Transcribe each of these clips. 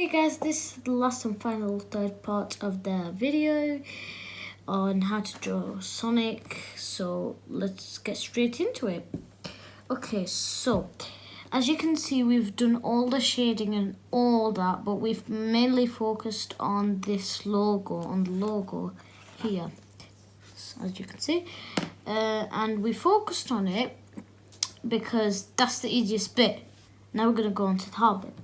Hey guys, this is the last and final third part of the video on how to draw Sonic, so let's get straight into it. Okay, so as you can see, we've done all the shading and all that, but we've mainly focused on this logo, on the logo here, so as you can see, and we focused on it because that's the easiest bit. Now we're going to go on to the hard bit.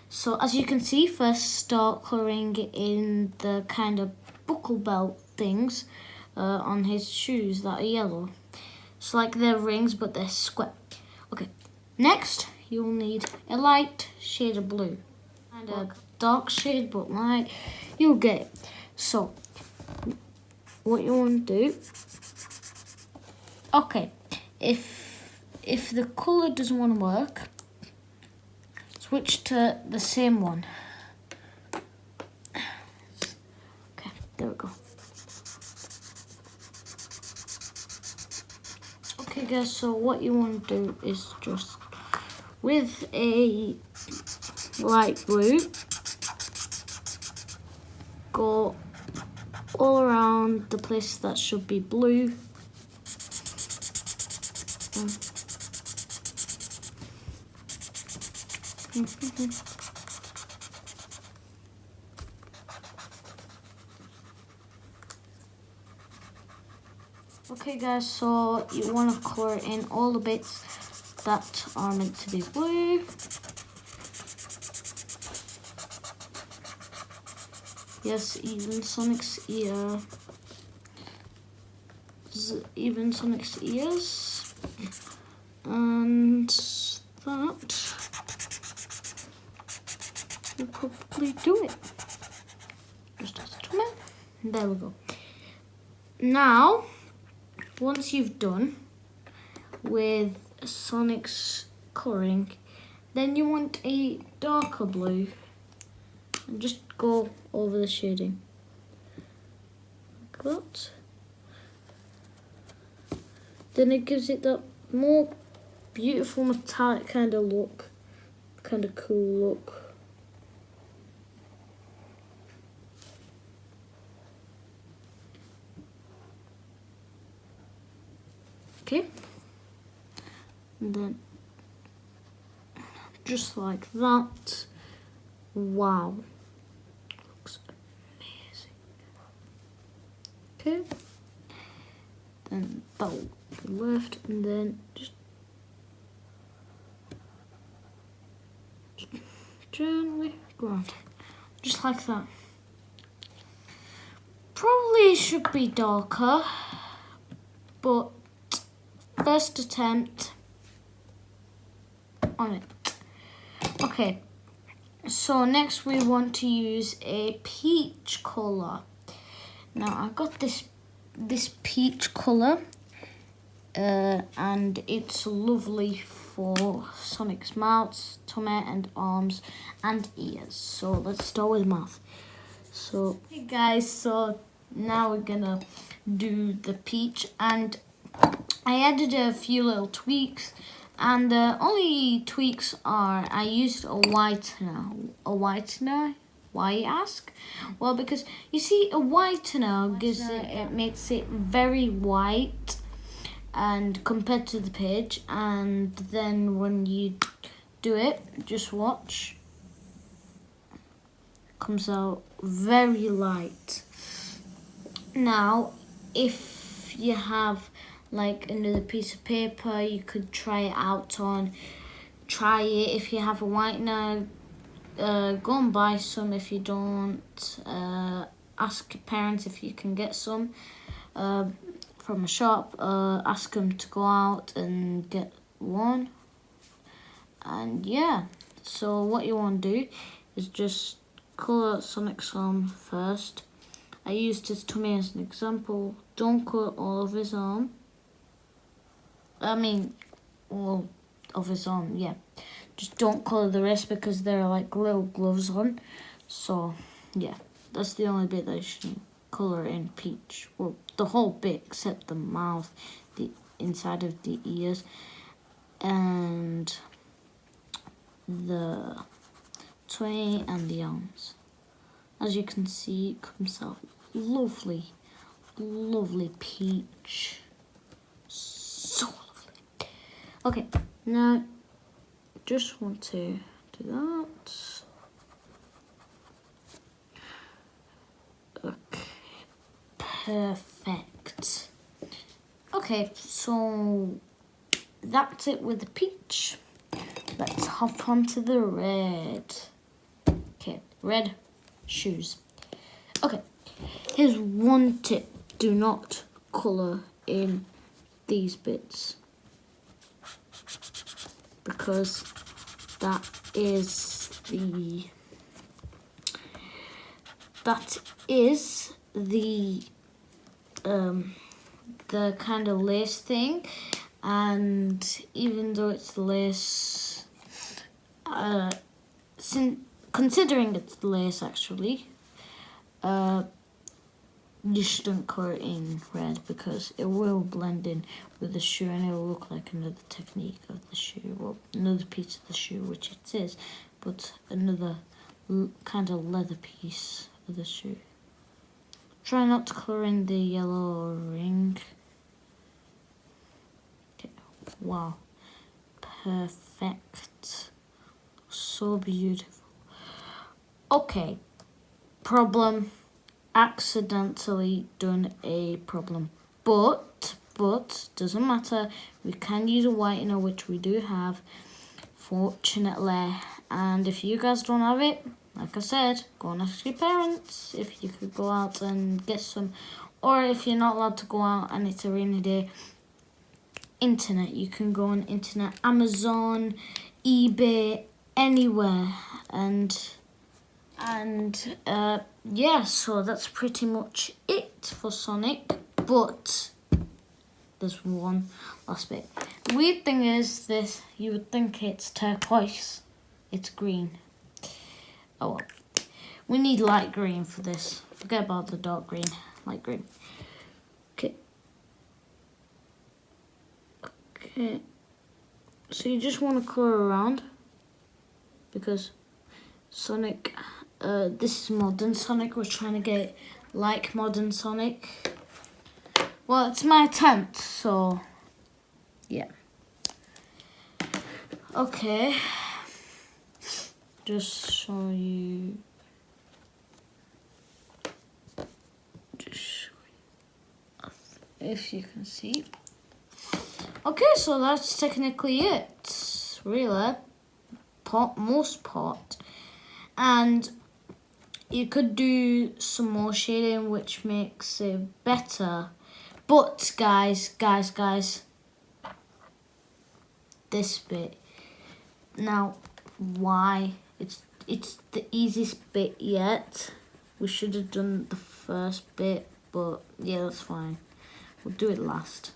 So as you can see, first start colouring in the kind of buckle belt things on his shoes that are yellow. It's like they're rings, but they're square. Okay, next you'll need a light shade of blue. And a dark shade, but light. You'll get it. So, what you want to do... Okay, if the colour doesn't want to work, switch to the same one. Okay, there we go. Okay guys, so what you want to do is just, with a light blue, go all around the place that should be blue. Okay guys, so you want to colour in all the bits that are meant to be blue. Yes, even Sonic's ear. Even Sonic's ears. And that will probably do it. Just as a minute. There we go. Now, once you've done with Sonic's colouring, then you want a darker blue and just go over the shading like that. Then it gives it that more beautiful metallic kind of look, kind of cool look. Okay, and then just like that. Wow, looks amazing. Okay, then that will be left, and then just gently go around, just like that. Probably should be darker, but first attempt on it. Okay, so next we want to use a peach colour. Now I've got this peach colour and it's lovely for Sonic's mouth, tummy and arms and ears. So let's start with mouth. So hey guys, so now we're gonna do the peach, and I added a few little tweaks, and the only tweaks are I used a whitener. A whitener? Why, you ask? Well, because you see, a whitener it makes it very white, and compared to the page, and then when you do it, just watch, it comes out very light. Now, if you have like another piece of paper, you could try it out on. Try it. If you have a whitener, go and buy some. If you don't, ask your parents if you can get some from a shop. Ask them to go out and get one. And yeah, so what you want to do is just colour Sonic's arm first. I used his tummy as an example. Don't colour all of his arm. All of his arm, yeah. Just don't colour the rest because there are like little gloves on. So, yeah, that's the only bit that you should colour in peach. Well, the whole bit except the mouth, the inside of the ears, and the 20 and the arms. As you can see, it comes out lovely, lovely peach. So lovely. Okay, now just want to do that. Okay, perfect. Okay, so that's it with the peach. Let's hop onto the red. Okay, red shoes. Okay, here's one tip. Do not colour in these bits, because that is the kind of lace thing, and even though it's lace, considering it's lace actually, you shouldn't colour it in red because it will blend in with the shoe and it will look like another technique of the shoe, well, another piece of the shoe, which it is, but another kind of leather piece of the shoe. Try not to colour in the yellow ring. Okay. Wow, perfect, so beautiful. Okay, problem. Accidentally done a problem, but doesn't matter. We can use a whitener, which we do have, fortunately. And if you guys don't have it, like I said, go and ask your parents if you could go out and get some, or if you're not allowed to go out and it's a rainy day, internet. You can go on internet, Amazon, eBay, anywhere, and yeah, so that's pretty much it for Sonic, but there's one last bit. The weird thing is this, you would think it's turquoise, it's green. Oh well, we need light green for this. Forget about the dark green, light green. Okay, so you just want to colour around, because Sonic, this is modern Sonic. We're trying to get like modern Sonic. Well, it's my attempt, so yeah. Okay, just show you. If you can see. Okay, so that's technically it, really. Most part. And you could do some more shading, which makes it better. But guys, this bit. Now, why? It's the easiest bit yet. We should have done the first bit, but yeah, that's fine. We'll do it last.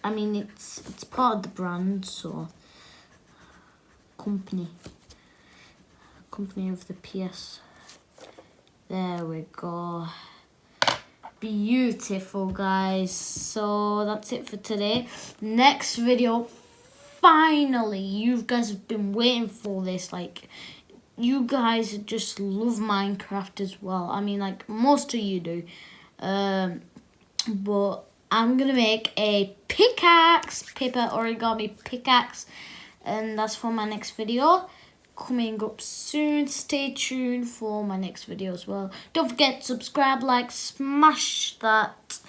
I mean, it's part of the brand, so company of the PS. There we go. Beautiful, guys. So that's it for today. Next video, finally, you guys have been waiting for this. Like, you guys just love Minecraft as well. I mean, like, most of you do. But I'm gonna make a pickaxe, paper origami pickaxe, and that's for my next video coming up soon. Stay tuned for my next video as well. Don't forget to subscribe, like, smash that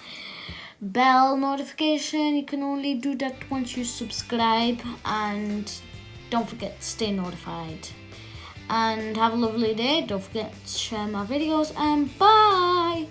bell notification. You can only do that once you subscribe, and don't forget to stay notified. And have a lovely day. Don't forget to share my videos, and bye.